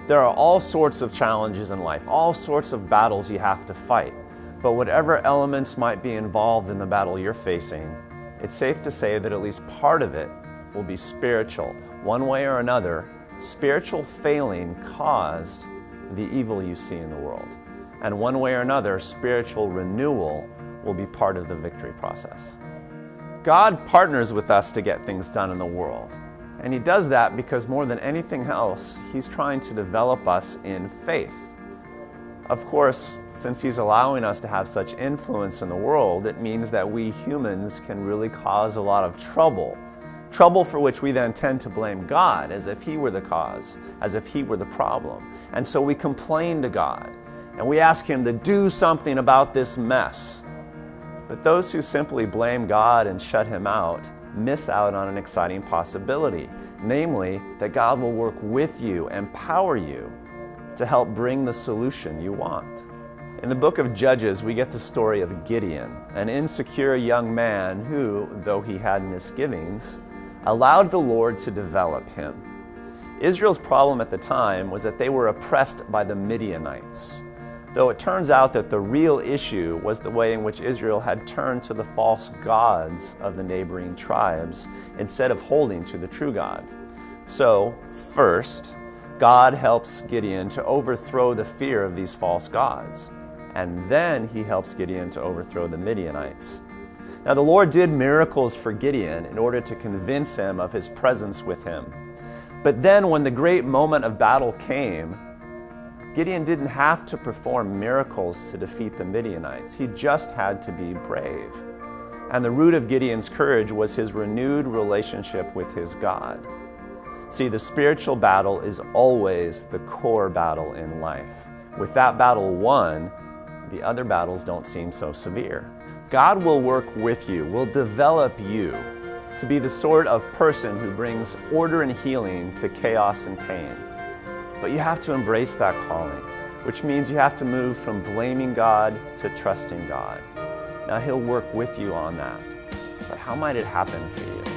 There are all sorts of challenges in life, all sorts of battles you have to fight. But whatever elements might be involved in the battle you're facing, it's safe to say that at least part of it will be spiritual. One way or another, spiritual failing caused the evil you see in the world. And one way or another, spiritual renewal will be part of the victory process. God partners with us to get things done in the world. And He does that because more than anything else, He's trying to develop us in faith. Of course, since He's allowing us to have such influence in the world, it means that we humans can really cause a lot of trouble. Trouble for which we then tend to blame God as if He were the cause, as if He were the problem. And so we complain to God and we ask Him to do something about this mess. But those who simply blame God and shut Him out miss out on an exciting possibility, namely that God will work with you, empower you to help bring the solution you want. In the book of Judges, we get the story of Gideon, an insecure young man who, though he had misgivings, allowed the Lord to develop him. Israel's problem at the time was that they were oppressed by the Midianites, though it turns out that the real issue was the way in which Israel had turned to the false gods of the neighboring tribes instead of holding to the true God. So, first, God helps Gideon to overthrow the fear of these false gods, and then He helps Gideon to overthrow the Midianites. Now, the Lord did miracles for Gideon in order to convince him of His presence with him. But then when the great moment of battle came, Gideon didn't have to perform miracles to defeat the Midianites. He just had to be brave. And the root of Gideon's courage was his renewed relationship with his God. See, the spiritual battle is always the core battle in life. With that battle won, the other battles don't seem so severe. God will work with you, will develop you to be the sort of person who brings order and healing to chaos and pain. But you have to embrace that calling, which means you have to move from blaming God to trusting God. Now, He'll work with you on that. But how might it happen for you?